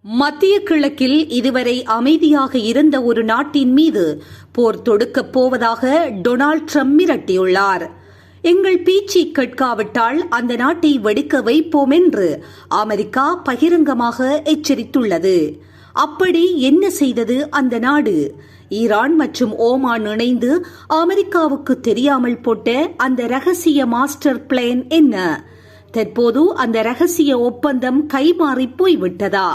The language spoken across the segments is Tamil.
மத்திய கிழக்கில் இதுவரை அமைதியாக இருந்த ஒரு நாட்டின் மீது போர் தொடுக்கப் போவதாக டொனால்ட் ட்ரம்ப் மிரட்டியுள்ளார். எங்கள் பேச்சை கேட்காவிட்டால் அந்த நாட்டை வெடிக்க வைப்போம் என்று அமெரிக்கா பகிரங்கமாக எச்சரித்துள்ளது. அப்படி என்ன செய்தது அந்த நாடு? ஈரான் மற்றும் ஓமான் இணைந்து அமெரிக்காவுக்கு தெரியாமல் போட்ட அந்த ரகசிய மாஸ்டர் பிளான் என்ன? தற்போது அந்த ரகசிய ஒப்பந்தம் கைமாறி போய்விட்டதா?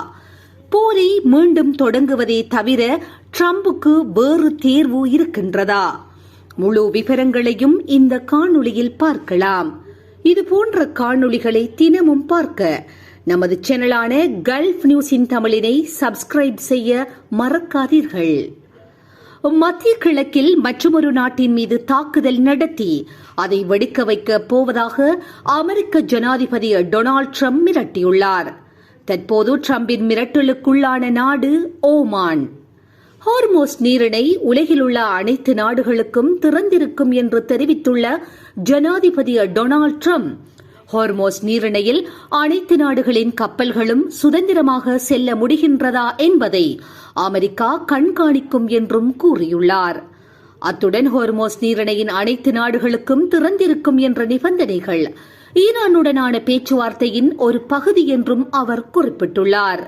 போரை மீண்டும் தொடங்குவதே தவிர ட்ரம்புக்கு வேறு தேர்வு இருக்கின்றதா? முழு விவரங்களையும் இந்த காணொளியில் பார்க்கலாம். இதுபோன்ற காணொளிகளை தினமும் பார்க்க நமது சேனலான கல்ஃப் நியூஸின் தமிழினை சப்ஸ்கிரைப் செய்ய மறக்காதீர்கள். மத்திய கிழக்கில் மற்றொரு நாட்டின் மீது தாக்குதல் நடத்தி அதை வெடிக்க வைக்க போவதாக அமெரிக்க ஜனாதிபதி டொனால்ட் ட்ரம்ப் மிரட்டியுள்ளார். தற்போது ட்ரம்பின் மிரட்டலுக்குள்ளான நாடு ஓமான். ஹோர்மோஸ் நீரிணை உலகில் உள்ள அனைத்து நாடுகளுக்கும் திறந்திருக்கும் என்று தெரிவித்துள்ள ஜனாதிபதி டொனால்ட் ட்ரம்ப், ஹோர்மோஸ் நீரிணையில் அனைத்து நாடுகளின் கப்பல்களும் சுதந்திரமாக செல்ல முடிகின்றதா என்பதை அமெரிக்கா கண்காணிக்கும் என்றும் கூறியுள்ளார். அத்துடன் ஹோர்மோஸ் நீரிணையின் அனைத்து நாடுகளுக்கும் திறந்திருக்கும் என்ற நிபந்தனைகள் ஈரானுடனான பேச்சுவார்த்தையின் ஒரு பகுதி என்றும் அவர் குறிப்பிட்டுள்ளார்.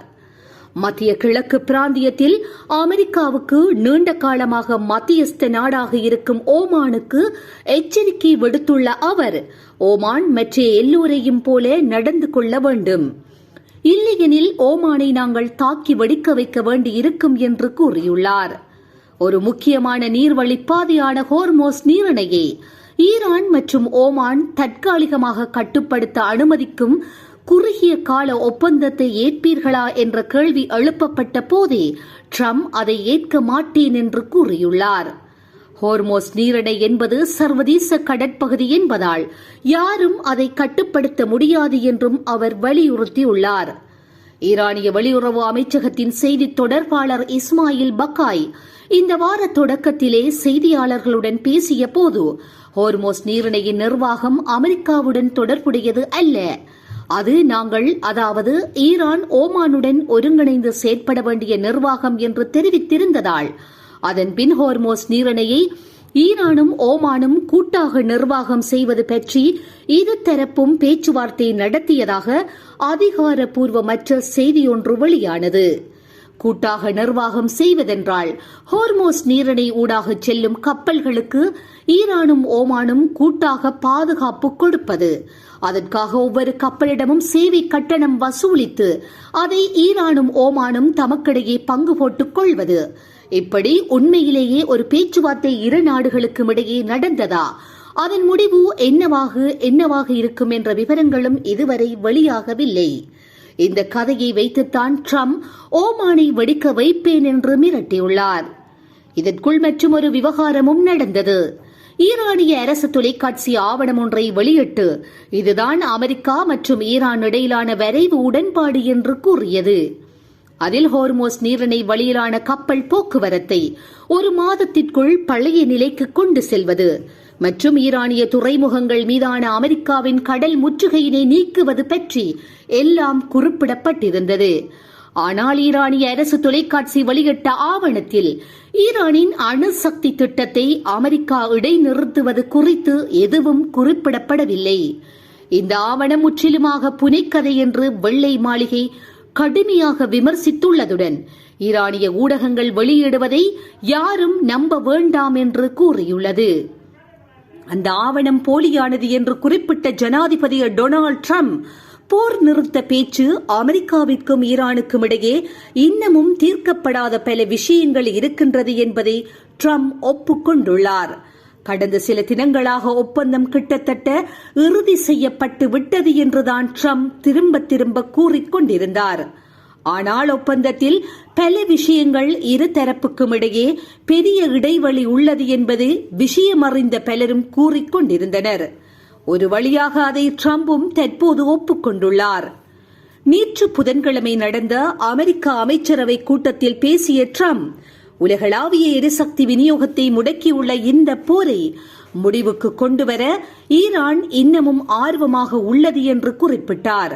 மத்திய கிழக்கு பிராந்தியத்தில் அமெரிக்காவுக்கு நீண்ட காலமாக மத்தியஸ்த நாடாக இருக்கும் ஓமானுக்கு எச்சரிக்கை விடுத்துள்ள அவர், ஓமான் மற்ற எல்லோரையும் போல நடந்து கொள்ள வேண்டும், இல்லையெனில் ஓமானை நாங்கள் தாக்கி வெடிக்க வைக்க வேண்டி இருக்கும் என்று கூறியுள்ளார். ஒரு முக்கியமான நீர்வழி பாதையான ஹோர்மோஸ் நீரிணையை ஈரான் மற்றும் ஓமான் தற்காலிகமாக கட்டுப்படுத்த அனுமதிக்கும் குறுகிய கால ஒப்பந்தத்தை ஏற்பீர்களா என்ற கேள்வி எழுப்பப்பட்ட போதே ட்ரம்ப் அதை ஏற்க மாட்டேன் என்று கூறியுள்ளார். ஹோர்மோஸ் நீரிணை என்பது சர்வதேச கடற்பகுதி என்பதால் யாரும் அதை கட்டுப்படுத்த முடியாது என்றும் அவர் வலியுறுத்தியுள்ளார். ஈரானிய வெளியுறவு அமைச்சகத்தின் செய்தி தொடர்பாளர் இஸ்மாயில் பக்காய் இந்த வார தொடக்கத்திலே செய்தியாளர்களுடன் பேசிய போது, ஹோர்மோஸ் நீரிணையின் நிர்வாகம் அமெரிக்காவுடன் தொடர்புடையது அல்ல, அது நாங்கள், அதாவது ஈரான் ஓமானுடன் ஒருங்கிணைந்து செயற்பட வேண்டிய நிர்வாகம் என்று தெரிவித்திருந்ததால் அதன்பின் ஹோர்மோஸ் நீரிணையை ஈரானும் ஓமானும் கூட்டாக நிர்வாகம் செய்வது பற்றி இருதரப்பும் பேச்சுவார்த்தை நடத்தியதாக அதிகாரப்பூர்வமற்ற செய்தியொன்று வெளியானது. கூட்டாக நிர்வாகம் செய்வதென்றால் ஹோர்மோஸ் நீரிணை ஊடாக செல்லும் கப்பல்களுக்கு ஈரானும் ஓமானும் கூட்டாக பாதுகாப்பு கொடுப்பது, அதற்காக ஒவ்வொரு கப்பலிடமும் சேவை கட்டணம் வசூலித்து அதை ஈரானும் ஓமானும் தமக்கிடையே பங்கு போட்டுக் கொள்வது. இப்படி உண்மையிலேயே ஒரு பேச்சுவார்த்தை இரு நாடுகளுக்கும் இடையே நடந்ததா? அதன் முடிவு என்னவாக இருக்கும் என்ற விவரங்களும் இதுவரை வெளியாகவில்லை. இந்த கதையை வைத்துத்தான் ட்ரம்ப் ஓமானை வெடிக்க வைப்பேன் என்று மிரட்டியுள்ளார். இதற்குள் மற்றொரு விவகாரமும் நடந்தது. ஈரானிய அரசு தொலைக்காட்சி ஆவணம் ஒன்றை வெளியிட்டு இதுதான் அமெரிக்கா மற்றும் ஈரான் இடையிலான வரைவு உடன்பாடு என்று கூறியது. அதில் ஹோர்மோஸ் நீரிணை வழியிலான கப்பல் போக்குவரத்தை ஒரு மாதத்திற்குள் பழைய நிலைக்கு கொண்டு செல்வது மற்றும் ஈரானிய துறைமுகங்கள் மீதான அமெரிக்காவின் கடல் முற்றுகையினை நீக்குவது பற்றி எல்லாம் குறிப்பிடப்பட்டிருந்தது. ஆனால் ஈரானிய அரசு தொலைக்காட்சி வெளியிட்ட ஆவணத்தில் ஈரானின் அணுசக்தி திட்டத்தை அமெரிக்கா இடைநிறுத்துவது குறித்து எதுவும் குறிப்பிடப்படவில்லை. இந்த ஆவணம் முற்றிலுமாக புனைக்கதை என்று வெள்ளை மாளிகை கடுமையாக விமர்சித்துள்ளதுடன் ஈரானிய ஊடகங்கள் வெளியிடுவதை யாரும் நம்ப வேண்டாம் என்று கூறியுள்ளது. அந்த ஆவணம் போலியானது என்று குறிப்பிட்ட ஜனாதிபதி டொனால்ட் ட்ரம்ப், போர் நிறுத்த பேச்சு அமெரிக்காவிற்கும் ஈரானுக்கும் இடையே இன்னமும் தீர்க்கப்படாத பல விஷயங்கள் இருக்கின்றது என்பதை ட்ரம்ப் ஒப்புக்கொண்டுள்ளார். கடந்த சில தினங்களாக ஒப்பந்தம் கிட்டத்தட்ட இறுதி செய்யப்பட்டு விட்டது என்றுதான் ட்ரம்ப் திரும்ப கூறிக்கொண்டிருந்தார். ஆனால் ஒப்பந்தத்தில் பல விஷயங்கள் இரு தரப்புக்கும் இடையே பெரிய இடைவெளி உள்ளது என்பது விஷயமறிந்த பலரும் கூறிக்கொண்டிருந்தனர். ஒரு வழியாக அதை ட்ரம்பும் தற்போது ஒப்புக்கொண்டுள்ளார். நேற்று புதன்கிழமை நடந்த அமெரிக்க அமைச்சரவை கூட்டத்தில் பேசிய ட்ரம்ப், உலகளாவிய எரிசக்தி விநியோகத்தை முடக்கியுள்ள இந்த போரை முடிவுக்கு கொண்டுவர ஈரான் இன்னமும் ஆர்வமாக உள்ளது என்று குறிப்பிட்டார்.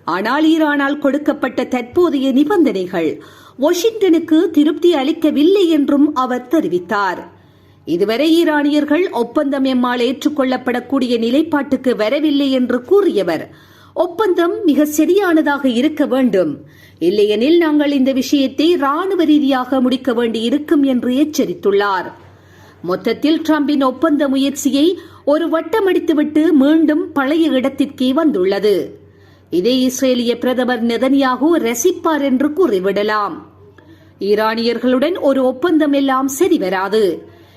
ஆனால் ஈரானால் கொடுக்கப்பட்ட தற்போதைய நிபந்தனைகள் வாஷிங்டனுக்கு திருப்தி அளிக்கவில்லை என்றும் அவர் தெரிவித்தார். இதுவரை ஈரானியர்கள் ஒப்பந்தம் எம்மால் ஏற்றுக்கொள்ளப்படக்கூடிய நிலைப்பாட்டுக்கு வரவில்லை என்று கூறியவர், ஒப்பந்தம் மிக சரியானதாக இருக்க வேண்டும், இல்லையெனில் நாங்கள் இந்த விஷயத்தை ராணுவ ரீதியாக முடிக்க வேண்டியிருக்கும் என்று எச்சரித்துள்ளார். மொத்தத்தில் டிரம்பின் ஒப்பந்த முயற்சியை ஒரு வட்டமடித்துவிட்டு மீண்டும் பழைய இடத்திற்கே வந்துள்ளது. இதை இஸ்ரேலிய பிரதமர் நெதன்யாகு ரசிப்பார் என்று கூறிவிடலாம். ஈரானியர்களுடன் ஒரு ஒப்பந்தம் எல்லாம் சரிவராது,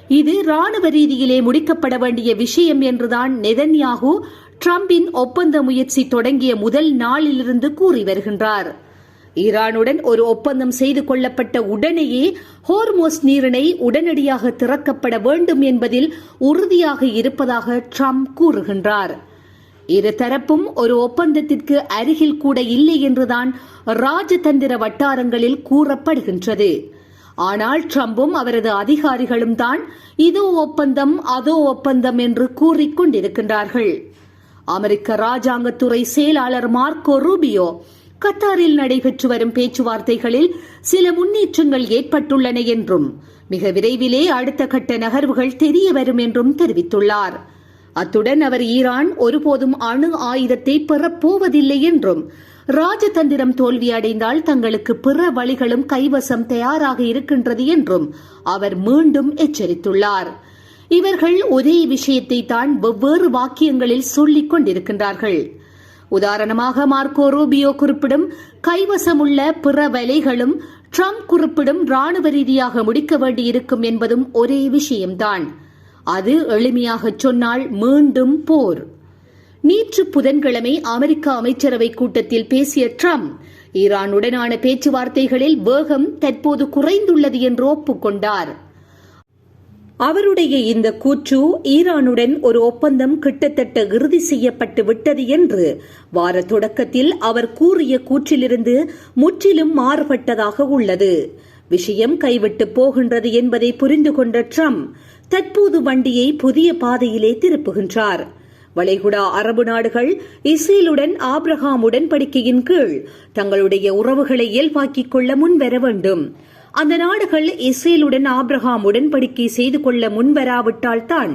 இது ராணுவ ரீதியிலே முடிக்கப்பட வேண்டிய விஷயம் என்றுதான் நெதன்யாகு டிரம்பின் ஒப்பந்த முயற்சி தொடங்கிய முதல் நாளிலிருந்து கூறி வருகின்றார். ஈரானுடன் ஒரு ஒப்பந்தம் செய்து கொள்ளப்பட்ட உடனேயே ஹோர்மோஸ் நீரிணை உடனடியாக திறக்கப்பட வேண்டும் என்பதில் உறுதியாக இருப்பதாக ட்ரம்ப் கூறுகின்றார். இருதரப்பும் ஒரு ஒப்பந்தத்திற்கு அருகில் கூட இல்லை என்றுதான் ராஜதந்திர வட்டாரங்களில் கூறப்படுகின்றது. ஆனால் ட்ரம்பும் அவரது அதிகாரிகளும் தான் இதோ ஒப்பந்தம் அதோ ஒப்பந்தம் என்று கூறிக்கொண்டிருக்கின்றார்கள். அமெரிக்க ராஜாங்கத்துறை செயலாளர் மார்க்கோ ரூபியோ கத்தாரில் நடைபெற்று வரும் பேச்சுவார்த்தைகளில் சில முன்னேற்றங்கள் ஏற்பட்டுள்ளன என்றும் மிக விரைவிலே அடுத்த கட்ட நகர்வுகள் தெரிய வரும் என்றும் தெரிவித்துள்ளார். அத்துடன் அவர் ஈரான் ஒருபோதும் அணு ஆயுதத்தை பெறப்போவதில்லை என்றும், ராஜதந்திரம் தோல்வியடைந்தால் தங்களுக்கு பிற வழிகளும் கைவசம் தயாராக இருக்கின்றது என்றும் அவர் மீண்டும் எச்சரித்துள்ளார். இவர்கள் ஒரே விஷயத்தை தான் வெவ்வேறு வாக்கியங்களில் சொல்லிக் கொண்டிருக்கின்றார்கள். உதாரணமாக மார்க்கோ ரூபியோ குறிப்பிடும் கைவசமுள்ள பிற வலைகளும் ட்ரம்ப் குறிப்பிடும் ராணுவ ரீதியாக முடிக்க வேண்டியிருக்கும் என்பதும் ஒரே விஷயம்தான். அது எளிமையாக சொன்னால் மீண்டும் போர். நேற்று புதன்கிழமை அமெரிக்க அமைச்சரவை கூட்டத்தில் பேசிய ட்ரம்ப் ஈரானுடனான பேச்சுவார்த்தைகளில் வேகம் தற்போது குறைந்துள்ளது என்று ஒப்புக்கொண்டார். அவருடைய இந்த கூற்று ஈரானுடன் ஒரு ஒப்பந்தம் கிட்டத்தட்ட இறுதி செய்யப்பட்டு விட்டது என்று வார தொடக்கத்தில் அவர் கூறிய கூற்றிலிருந்து முற்றிலும் மாறுபட்டதாக உள்ளது. விஷயம் கைவிட்டு போகின்றது என்பதை புரிந்து கொண்ட ட்ரம்ப் தற்போது வண்டியை புதிய பாதையிலே திருப்புகின்றார். வளைகுடா அரபு நாடுகள் இஸ்ரேலுடன் ஆப்ரஹாம் உடன்படிக்கையின் கீழ் தங்களுடைய உறவுகளை இயல்பாக்கிக் கொள்ள முன்வர வேண்டும். அந்த நாடுகள் இஸ்ரேலுடன் ஆப்ரஹாம் உடன்படிக்கை செய்து கொள்ள முன்வராவிட்டால் தான்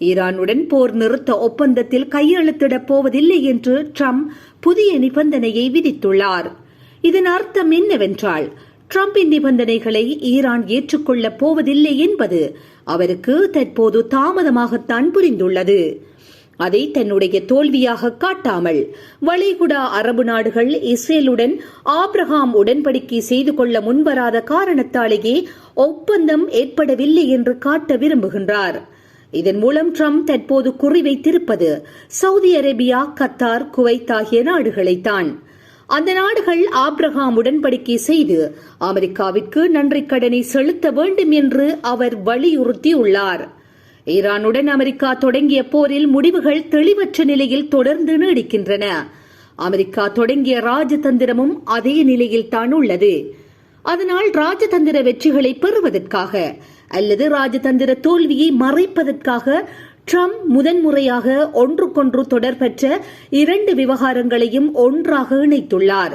ஈரானுடன் போர் நிறுத்த ஒப்பந்தத்தில் கையெழுத்திடப் போவதில்லை என்று ட்ரம்ப் புதிய நிபந்தனையை விதித்துள்ளார். இதன் அர்த்தம் என்னவென்றால், ட்ரம்பின் நிபந்தனைகளை ஈரான் ஏற்றுக்கொள்ளப் போவதில்லை என்பது அவருக்கு தற்போது தாமதமாகத்தான் புரிந்துள்ளது. அதை தன்னுடைய தோல்வியாக காட்டாமல் வளைகுடா அரபு நாடுகள் இஸ்ரேலுடன் ஆப்ரஹாம் உடன்படிக்கை செய்து கொள்ள முன்வராத காரணத்தாலேயே ஒப்பந்தம் ஏற்படவில்லை என்று காட்ட விரும்புகின்றார். இதன் மூலம் ட்ரம்ப் தற்போது குறிவைத்திருப்பது சவுதி அரேபியா, கத்தார், குவைத் ஆகிய நாடுகளைத்தான். அந்த நாடுகள் ஆப்ரஹாம் உடன்படிக்கை செய்து அமெரிக்காவிற்கு நன்றி கடனை செலுத்த வேண்டும் என்று அவர் வலியுறுத்தியுள்ளார். ஈரானுடன் அமெரிக்கா தொடங்கிய போரில் முடிவுகள் தெளிவற்ற நிலையில் தொடர்ந்து நீடிக்கின்றன. அமெரிக்கா தொடங்கிய ராஜதந்திரமும் அதே நிலையில் தான் உள்ளது. அதனால் ராஜதந்திர வெற்றிகளை பெறுவதற்காக அல்லது ராஜதந்திர தோல்வியை மறைப்பதற்காக ட்ரம்ப் முதன்முறையாக ஒன்றுக்கொன்று தொடர்பற்ற இரண்டு விவகாரங்களையும் ஒன்றாக இணைத்துள்ளார்.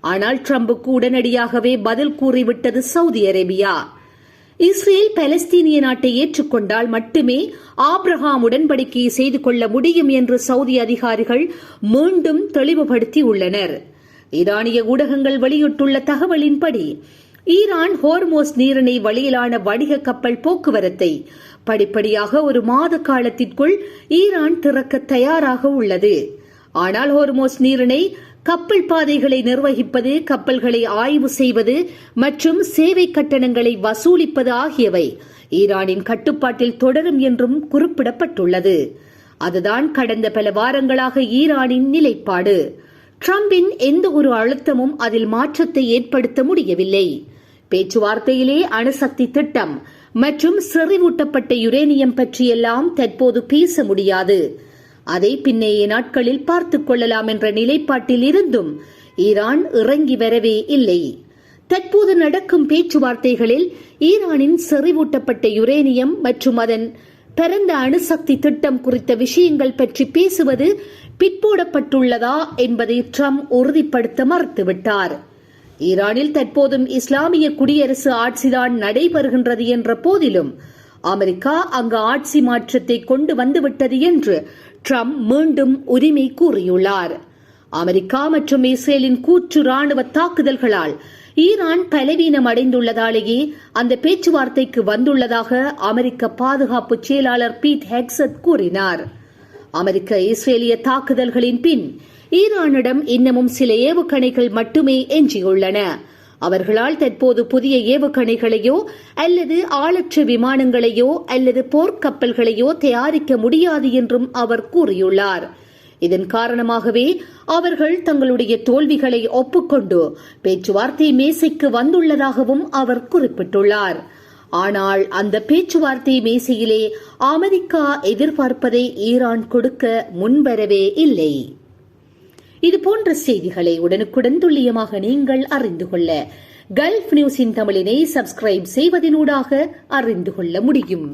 ஆனால் ட்ரம்புக்கு உடனடியாகவே பதில் கூறிவிட்டது சவுதி அரேபியா. இஸ்ரேல் பலஸ்தீனிய நாட்டை ஏற்றுக்கொண்டால் மட்டுமே ஆப்ரஹாம் உடன்படிக்கையை செய்து கொள்ள முடியும் என்று சவுதி அதிகாரிகள் மீண்டும் தெளிவுபடுத்தியுள்ளனர். ஈரானிய ஊடகங்கள் வெளியிட்டுள்ள தகவலின்படி ஈரான் ஹோர்மோஸ் நீரிணை வழியிலான வணிக கப்பல் போக்குவரத்தை படிப்படியாக ஒரு மாத காலத்திற்குள் ஈரான் திறக்க தயாராக உள்ளது. ஆனால் ஹோர்மோஸ் நீரிணை கப்பல் பாதைகளை நிர்வகிப்பது, கப்பல்களை ஆய்வு செய்வது மற்றும் சேவை கட்டணங்களை வசூலிப்பது ஆகியவை ஈரானின் கட்டுப்பாட்டில் தொடரும் என்றும் குறிப்பிடப்பட்டுள்ளது. அதுதான் கடந்த பல வாரங்களாக ஈரானின் நிலைப்பாடு. ட்ரம்பின் எந்த ஒரு அழுத்தமும் அதில் மாற்றத்தை ஏற்படுத்த முடியவில்லை. பேச்சுவார்த்தையிலே அணுசக்தி திட்டம் மற்றும் செறிவூட்டப்பட்ட யுரேனியம் பற்றியெல்லாம் தற்போது பேச முடியாது. அதை பின்னைய நாட்களில் பார்த்துக் கொள்ளலாம் என்ற நிலைப்பாட்டில் இருந்தும் ஈரான் இறங்கி வரவே இல்லை. தற்போது நடக்கும் பேச்சுவார்த்தைகளில் ஈரானின் செறிவூட்டப்பட்ட யுரேனியம் மற்றும் அதன் பரந்த அணுசக்தி திட்டம் குறித்த விஷயங்கள் பற்றி பேசுவது பிற்போடப்பட்டுள்ளதா என்பதை ட்ரம்ப் உறுதிப்படுத்த மறுத்துவிட்டார். ஈரானில் தற்போதும் இஸ்லாமிய குடியரசு ஆட்சிதான் நடைபெறுகின்றது என்ற போதிலும் அமெரிக்கா அங்கு ஆட்சி மாற்றத்தை கொண்டு வந்துவிட்டது என்று ட்ரம்ப் மீண்டும் உரிமை கூறியுள்ளார். அமெரிக்கா மற்றும் இஸ்ரேலின் கூற்று ராணுவ தாக்குதல்களால் ஈரான் பலவீனம் அடைந்துள்ளதாலேயே அந்த பேச்சுவார்த்தைக்கு வந்துள்ளதாக அமெரிக்க பாதுகாப்பு செயலாளர் பீட் ஹெக்ஸட் கூறினார். அமெரிக்க இஸ்ரேலிய தாக்குதல்களின் பின் ஈரானிடம் இன்னமும் சில ஏவுகணைகள் மட்டுமே எஞ்சியுள்ளன. அவர்களால் தற்போது புதிய ஏவுகணைகளையோ அல்லது ஆளற்ற விமானங்களையோ அல்லது போர்க்கப்பல்களையோ தயாரிக்க முடியாது என்றும் அவர் கூறியுள்ளார். இதன் காரணமாகவே அவர்கள் தங்களுடைய தோல்விகளை ஒப்புக்கொண்டு பேச்சுவார்த்தை மேசைக்கு வந்துள்ளதாகவும் அவர் குறிப்பிட்டுள்ளார். ஆனால் அந்த பேச்சுவார்த்தை மேசையிலே அமெரிக்கா எதிர்பார்ப்பதை ஈரான் கொடுக்க முன்வரவே இல்லை. இதுபோன்ற செய்திகளை உடனுக்குடன் துல்லியமாக நீங்கள் அறிந்து கொள்ள கல்ஃப் நியூஸின் தமிழினை சப்ஸ்கிரைப் செய்வதனூடாக அறிந்து கொள்ள முடியும்.